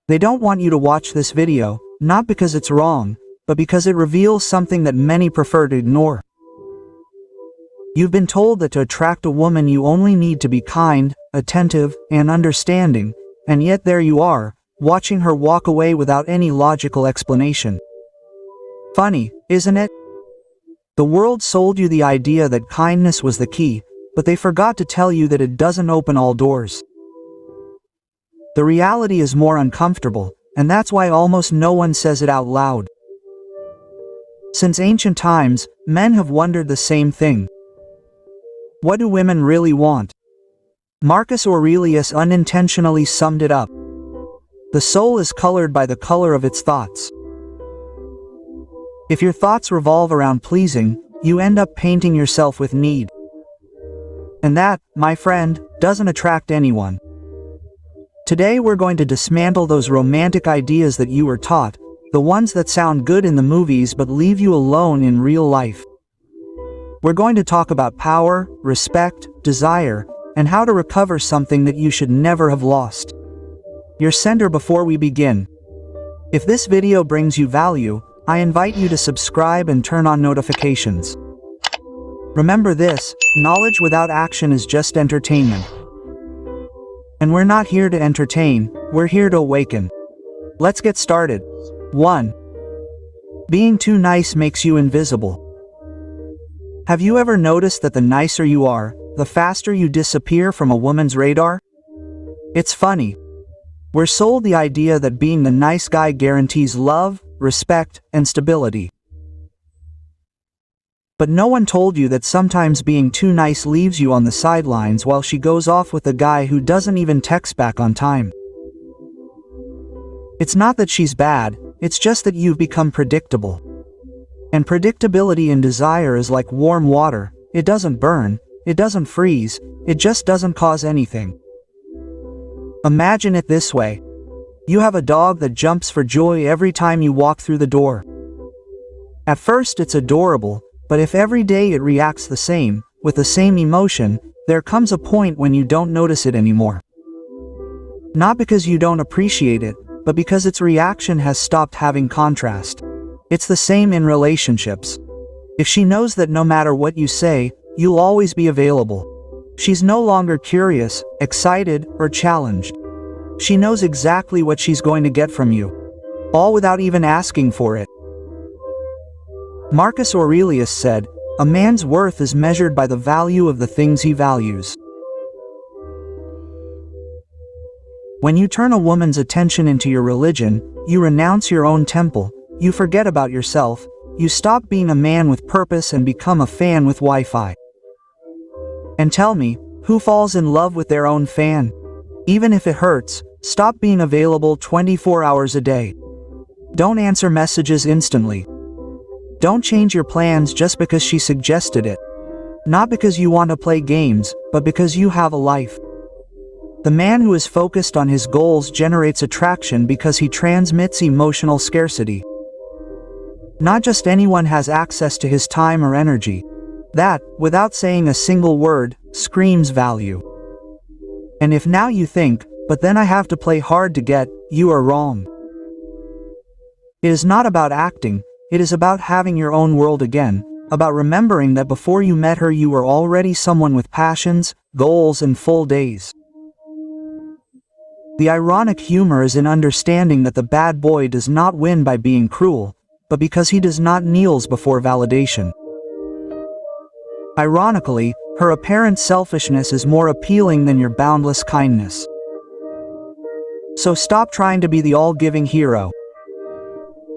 They don't want you to watch this video, not because it's wrong, but because it reveals something that many prefer to ignore. You've been told that to attract a woman you only need to be kind, attentive, and understanding, and yet there you are, watching her walk away without any logical explanation. Funny, isn't it? The world sold you the idea that kindness was the key, but they forgot to tell you that it doesn't open all doors. The reality is more uncomfortable, and that's why almost no one says it out loud. Since ancient times, men have wondered the same thing. What do women really want? Marcus Aurelius unintentionally summed it up. The soul is colored by the color of its thoughts. If your thoughts revolve around pleasing, you end up painting yourself with need. And that, my friend, doesn't attract anyone. Today we're going to dismantle those romantic ideas that you were taught, the ones that sound good in the movies but leave you alone in real life. We're going to talk about power, respect, desire, and how to recover something that you should never have lost. Your sender before we begin. If this video brings you value, I invite you to subscribe and turn on notifications. Remember this, knowledge without action is just entertainment. And we're not here to entertain, we're here to awaken. Let's get started. 1. Being too nice makes you invisible. Have you ever noticed that the nicer you are, the faster you disappear from a woman's radar? It's funny. We're sold the idea that being the nice guy guarantees love, respect, and stability. But no one told you that sometimes being too nice leaves you on the sidelines while she goes off with a guy who doesn't even text back on time. It's not that she's bad, it's just that you've become predictable. And predictability in desire is like warm water, it doesn't burn, it doesn't freeze, it just doesn't cause anything. Imagine it this way. You have a dog that jumps for joy every time you walk through the door. At first it's adorable, but if every day it reacts the same, with the same emotion, there comes a point when you don't notice it anymore. Not because you don't appreciate it, but because its reaction has stopped having contrast. It's the same in relationships. If she knows that no matter what you say, you'll always be available. She's no longer curious, excited, or challenged. She knows exactly what she's going to get from you, all without even asking for it. Marcus Aurelius said, "A man's worth is measured by the value of the things he values." When you turn a woman's attention into your religion, you renounce your own temple, you forget about yourself, you stop being a man with purpose and become a fan with Wi-Fi. And tell me, who falls in love with their own fan? Even if it hurts, stop being available 24 hours a day. Don't answer messages instantly. Don't change your plans just because she suggested it. Not because you want to play games, but because you have a life. The man who is focused on his goals generates attraction because he transmits emotional scarcity. Not just anyone has access to his time or energy. That, without saying a single word, screams value. And if now you think, but then I have to play hard to get, you are wrong. It is not about acting, it is about having your own world again, about remembering that before you met her you were already someone with passions, goals, and full days. The ironic humor is in understanding that the bad boy does not win by being cruel, but because he does not kneel before validation. Ironically, her apparent selfishness is more appealing than your boundless kindness. So stop trying to be the all-giving hero.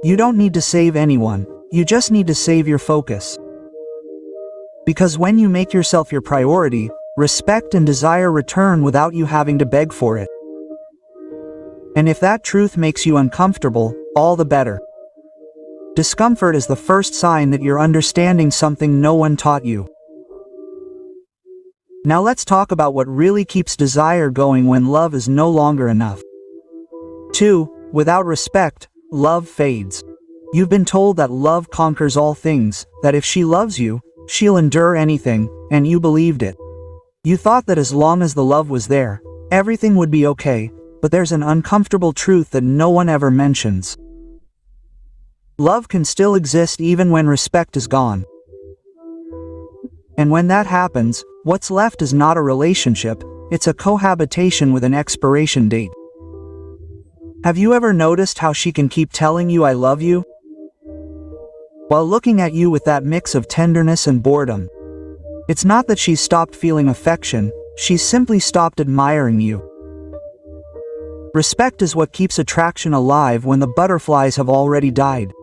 You don't need to save anyone, you just need to save your focus. Because when you make yourself your priority, respect and desire return without you having to beg for it. And if that truth makes you uncomfortable, all the better. Discomfort is the first sign that you're understanding something no one taught you. Now let's talk about what really keeps desire going when love is no longer enough. 2. Without respect, love fades. You've been told that love conquers all things, that if she loves you, she'll endure anything, and you believed it. You thought that as long as the love was there, everything would be okay, but there's an uncomfortable truth that no one ever mentions. Love can still exist even when respect is gone. And when that happens, what's left is not a relationship, it's a cohabitation with an expiration date. Have you ever noticed how she can keep telling you "I love you" while looking at you with that mix of tenderness and boredom? It's not that she's stopped feeling affection, she's simply stopped admiring you. Respect is what keeps attraction alive when the butterflies have already died.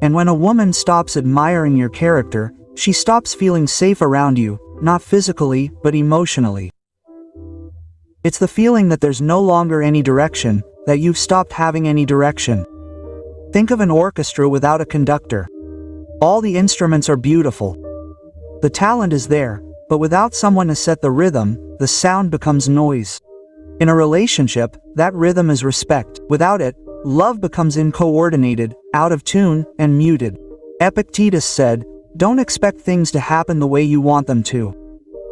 And when a woman stops admiring your character, she stops feeling safe around you, not physically, but emotionally. It's the feeling that there's no longer any direction, that you've stopped having any direction. Think of an orchestra without a conductor. All the instruments are beautiful. The talent is there, but without someone to set the rhythm, the sound becomes noise. In a relationship, that rhythm is respect. Without it, love becomes uncoordinated, out of tune, and muted. Epictetus said, "Don't expect things to happen the way you want them to.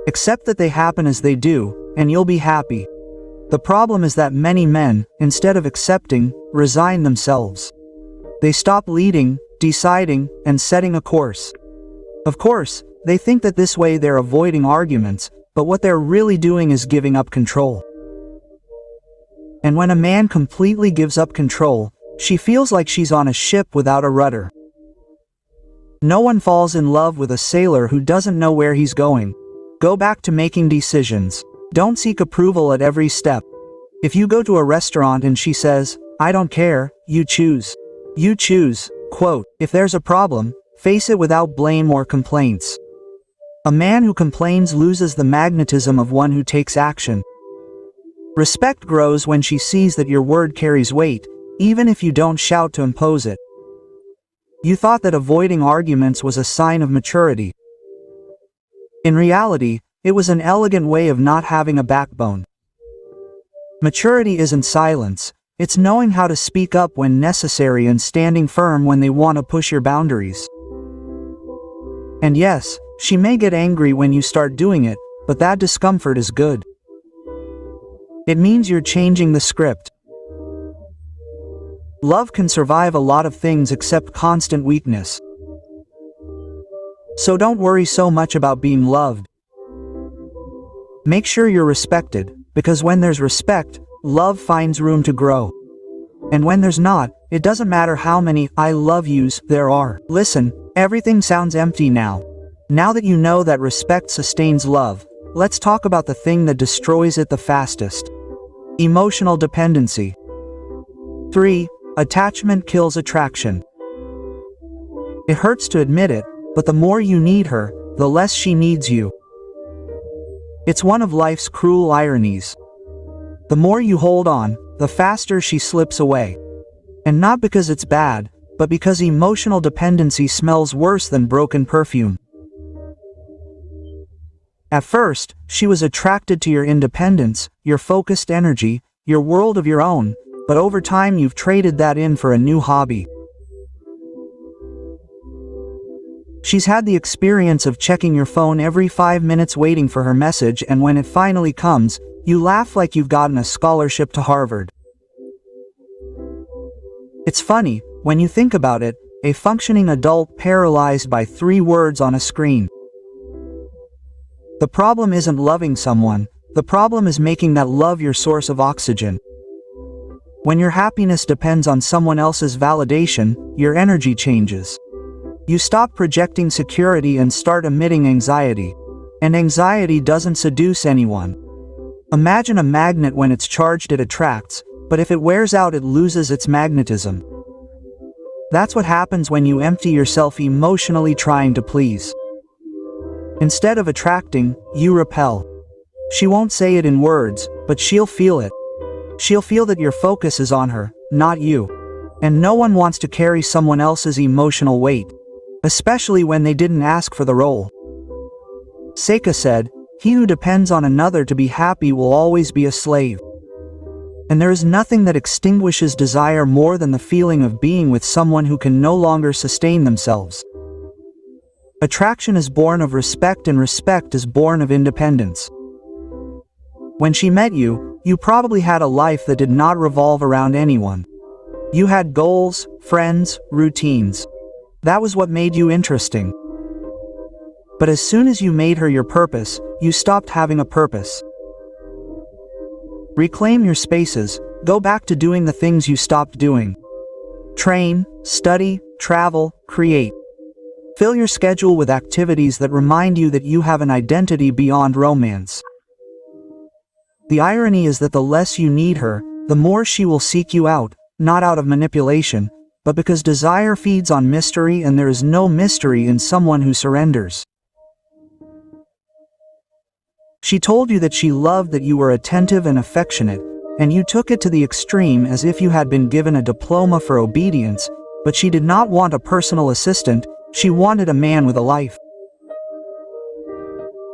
Accept that they happen as they do, and you'll be happy." The problem is that many men, instead of accepting, resign themselves. They stop leading, deciding, and setting a course. Of course, they think that this way they're avoiding arguments, but what they're really doing is giving up control. And when a man completely gives up control, she feels like she's on a ship without a rudder. No one falls in love with a sailor who doesn't know where he's going. Go back to making decisions. Don't seek approval at every step. If you go to a restaurant and she says, "I don't care," you choose. You choose. Quote, "If there's a problem, face it without blame or complaints." A man who complains loses the magnetism of one who takes action. Respect grows when she sees that your word carries weight, even if you don't shout to impose it. You thought that avoiding arguments was a sign of maturity. In reality, it was an elegant way of not having a backbone. Maturity isn't silence, it's knowing how to speak up when necessary and standing firm when they want to push your boundaries. And yes, she may get angry when you start doing it, but that discomfort is good. It means you're changing the script. Love can survive a lot of things except constant weakness. So don't worry so much about being loved. Make sure you're respected, because when there's respect, love finds room to grow. And when there's not, it doesn't matter how many "I love yous" there are. Listen, everything sounds empty now. Now that you know that respect sustains love, let's talk about the thing that destroys it the fastest. Emotional dependency. 3. Attachment kills attraction. It hurts to admit it, but the more you need her, the less she needs you. It's one of life's cruel ironies. The more you hold on, the faster she slips away. And not because it's bad, but because emotional dependency smells worse than broken perfume. At first, she was attracted to your independence, your focused energy, your world of your own, but over time you've traded that in for a new hobby. She's had the experience of checking your phone every 5 minutes waiting for her message, and when it finally comes, you laugh like you've gotten a scholarship to Harvard. It's funny, when you think about it, a functioning adult paralyzed by 3 words on a screen. The problem isn't loving someone, the problem is making that love your source of oxygen. When your happiness depends on someone else's validation, your energy changes. You stop projecting security and start emitting anxiety. And anxiety doesn't seduce anyone. Imagine a magnet: when it's charged it attracts, but if it wears out it loses its magnetism. That's what happens when you empty yourself emotionally trying to please. Instead of attracting, you repel. She won't say it in words, but she'll feel it. She'll feel that your focus is on her, not you. And no one wants to carry someone else's emotional weight, especially when they didn't ask for the role. Seneca said, "He who depends on another to be happy will always be a slave." And there is nothing that extinguishes desire more than the feeling of being with someone who can no longer sustain themselves. Attraction is born of respect, and respect is born of independence. When she met you, you probably had a life that did not revolve around anyone. You had goals, friends, routines. That was what made you interesting. But as soon as you made her your purpose, you stopped having a purpose. Reclaim your spaces, go back to doing the things you stopped doing. Train, study, travel, create. Fill your schedule with activities that remind you that you have an identity beyond romance. The irony is that the less you need her, the more she will seek you out, not out of manipulation, but because desire feeds on mystery and there is no mystery in someone who surrenders. She told you that she loved that you were attentive and affectionate, and you took it to the extreme as if you had been given a diploma for obedience, but she did not want a personal assistant, she wanted a man with a life.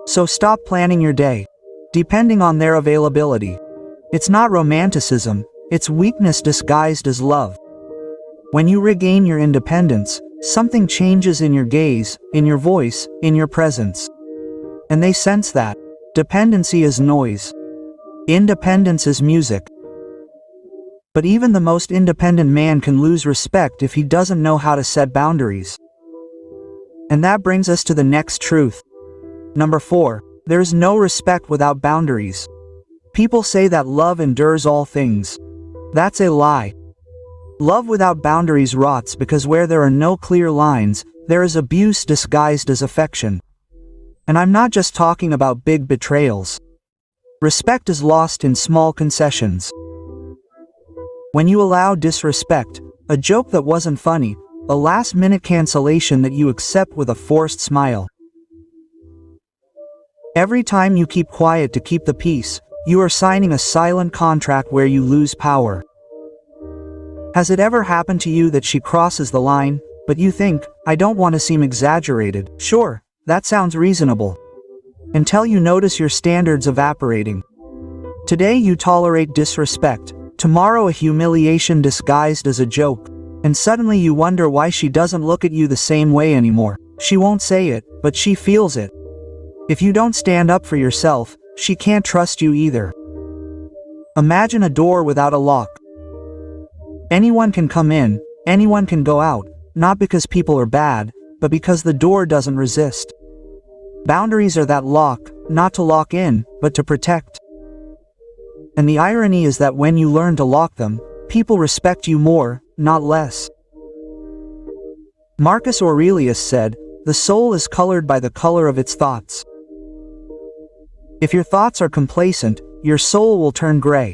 So stop planning your day, depending on their availability. It's not romanticism, it's weakness disguised as love. When you regain your independence, something changes in your gaze, in your voice, in your presence. And they sense that. Dependency is noise. Independence is music. But even the most independent man can lose respect if he doesn't know how to set boundaries. And that brings us to the next truth. Number 4, there is no respect without boundaries. People say that love endures all things. That's a lie. Love without boundaries rots because where there are no clear lines, there is abuse disguised as affection. And I'm not just talking about big betrayals. Respect is lost in small concessions. When you allow disrespect, a joke that wasn't funny, a last-minute cancellation that you accept with a forced smile. Every time you keep quiet to keep the peace, you are signing a silent contract where you lose power. Has it ever happened to you that she crosses the line, but you think, I don't want to seem exaggerated? Sure, that sounds reasonable. Until you notice your standards evaporating. Today you tolerate disrespect, tomorrow a humiliation disguised as a joke. And suddenly you wonder why she doesn't look at you the same way anymore. She won't say it, but she feels it. If you don't stand up for yourself, she can't trust you either. Imagine a door without a lock. Anyone can come in, anyone can go out, not because people are bad, but because the door doesn't resist. Boundaries are that lock, not to lock in, but to protect. And the irony is that when you learn to lock them, people respect you more, not less. Marcus Aurelius said, "The soul is colored by the color of its thoughts." If your thoughts are complacent, your soul will turn gray.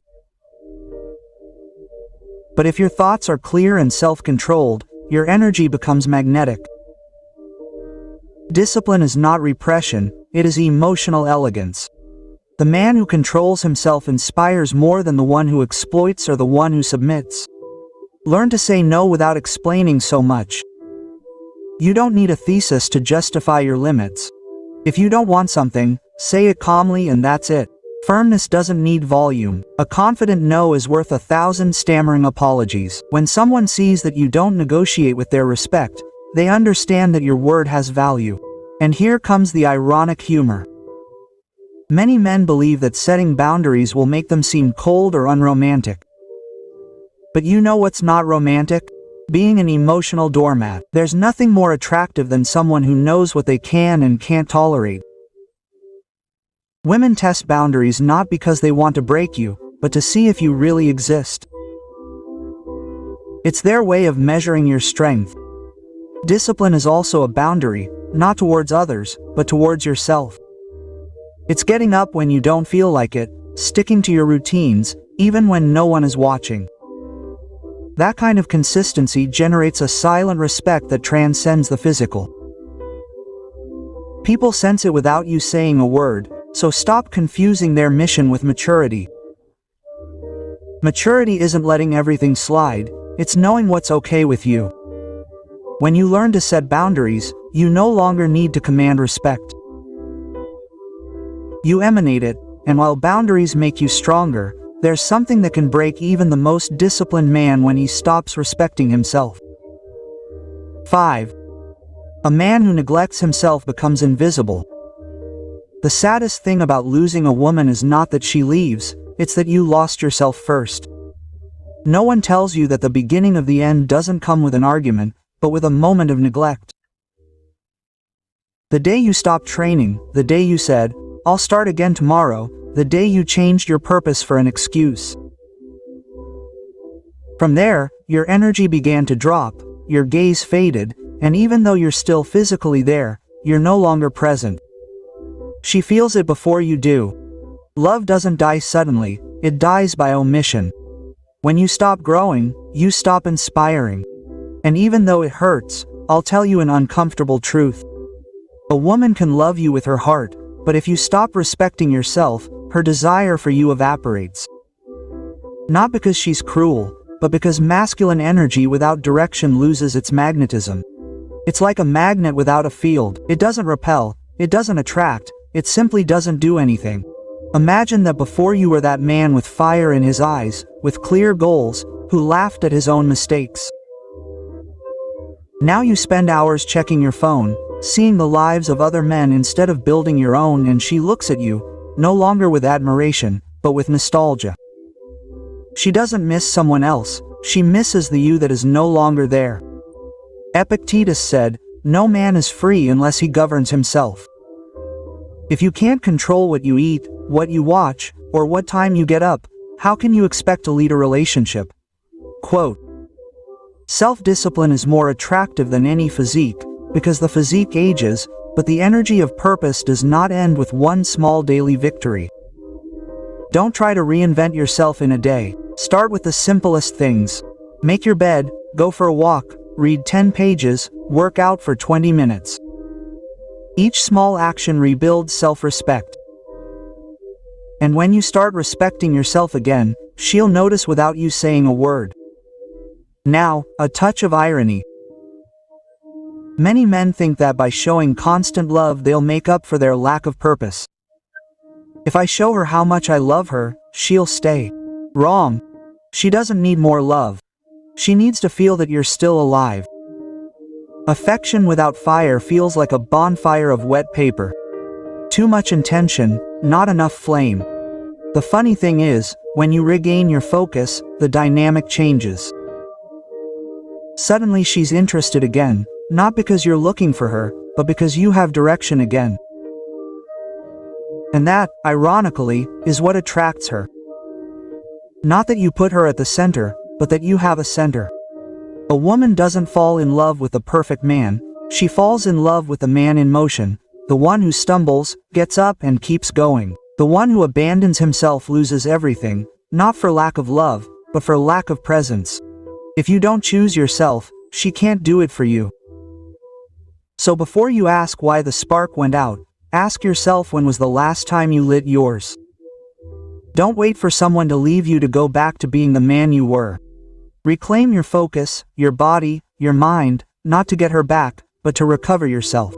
But if your thoughts are clear and self-controlled, your energy becomes magnetic. Discipline is not repression, it is emotional elegance. The man who controls himself inspires more than the one who exploits or the one who submits. Learn to say no without explaining so much. You don't need a thesis to justify your limits. If you don't want something, say it calmly and that's it. Firmness doesn't need volume. A confident no is worth 1,000 stammering apologies. When someone sees that you don't negotiate with their respect, they understand that your word has value. And here comes the ironic humor. Many men believe that setting boundaries will make them seem cold or unromantic. But you know what's not romantic? Being an emotional doormat. There's nothing more attractive than someone who knows what they can and can't tolerate. Women test boundaries not because they want to break you, but to see if you really exist. It's their way of measuring your strength. Discipline is also a boundary, not towards others, but towards yourself. It's getting up when you don't feel like it, sticking to your routines, even when no one is watching. That kind of consistency generates a silent respect that transcends the physical. People sense it without you saying a word, so stop confusing their mission with maturity. Maturity isn't letting everything slide, it's knowing what's okay with you. When you learn to set boundaries, you no longer need to command respect. You emanate it, and while boundaries make you stronger, there's something that can break even the most disciplined man when he stops respecting himself. 5. A man who neglects himself becomes invisible. The saddest thing about losing a woman is not that she leaves, it's that you lost yourself first. No one tells you that the beginning of the end doesn't come with an argument, but with a moment of neglect. The day you stopped training, the day you said, "I'll start again tomorrow," the day you changed your purpose for an excuse. From there, your energy began to drop, your gaze faded, and even though you're still physically there, you're no longer present. She feels it before you do. Love doesn't die suddenly, it dies by omission. When you stop growing, you stop inspiring. And even though it hurts, I'll tell you an uncomfortable truth. A woman can love you with her heart, but if you stop respecting yourself, her desire for you evaporates. Not because she's cruel, but because masculine energy without direction loses its magnetism. It's like a magnet without a field. It doesn't repel, it doesn't attract, it simply doesn't do anything. Imagine that before you were that man with fire in his eyes, with clear goals, who laughed at his own mistakes. Now you spend hours checking your phone, seeing the lives of other men instead of building your own, and she looks at you, no longer with admiration, but with nostalgia. She doesn't miss someone else, she misses the you that is no longer there. Epictetus said, "No man is free unless he governs himself." If you can't control what you eat, what you watch, or what time you get up, how can you expect to lead a relationship? Quote, "Self-discipline is more attractive than any physique, because the physique ages, but the energy of purpose does not end with one small daily victory." Don't try to reinvent yourself in a day. Start with the simplest things. Make your bed, go for a walk, read 10 pages, work out for 20 minutes. Each small action rebuilds self-respect. And when you start respecting yourself again, she'll notice without you saying a word. Now, a touch of irony. Many men think that by showing constant love they'll make up for their lack of purpose. If I show her how much I love her, she'll stay. Wrong. She doesn't need more love. She needs to feel that you're still alive. Affection without fire feels like a bonfire of wet paper. Too much intention, not enough flame. The funny thing is, when you regain your focus, the dynamic changes. Suddenly she's interested again, not because you're looking for her, but because you have direction again. And that, ironically, is what attracts her. Not that you put her at the center, but that you have a center. A woman doesn't fall in love with the perfect man, she falls in love with the man in motion, the one who stumbles, gets up and keeps going. The one who abandons himself loses everything, not for lack of love, but for lack of presence. If you don't choose yourself, she can't do it for you. So before you ask why the spark went out, ask yourself when was the last time you lit yours. Don't wait for someone to leave you to go back to being the man you were. Reclaim your focus, your body, your mind, not to get her back, but to recover yourself.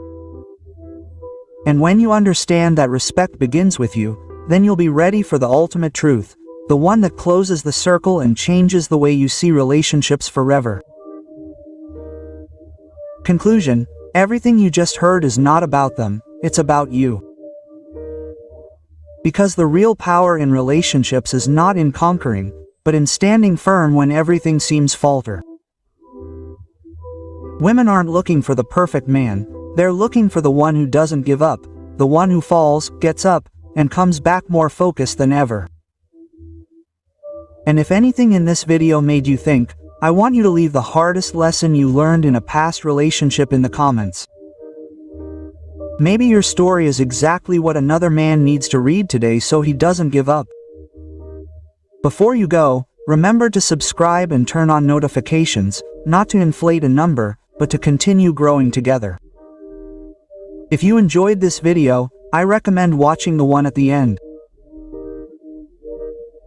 And when you understand that respect begins with you, then you'll be ready for the ultimate truth, the one that closes the circle and changes the way you see relationships forever. Conclusion: everything you just heard is not about them, it's about you. Because the real power in relationships is not in conquering, but in standing firm when everything seems falter. Women aren't looking for the perfect man, they're looking for the one who doesn't give up, the one who falls, gets up, and comes back more focused than ever. And if anything in this video made you think, I want you to leave the hardest lesson you learned in a past relationship in the comments. Maybe your story is exactly what another man needs to read today so he doesn't give up. Before you go, remember to subscribe and turn on notifications, not to inflate a number, but to continue growing together. If you enjoyed this video, I recommend watching the one at the end.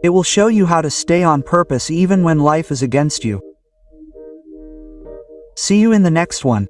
It will show you how to stay on purpose even when life is against you. See you in the next one.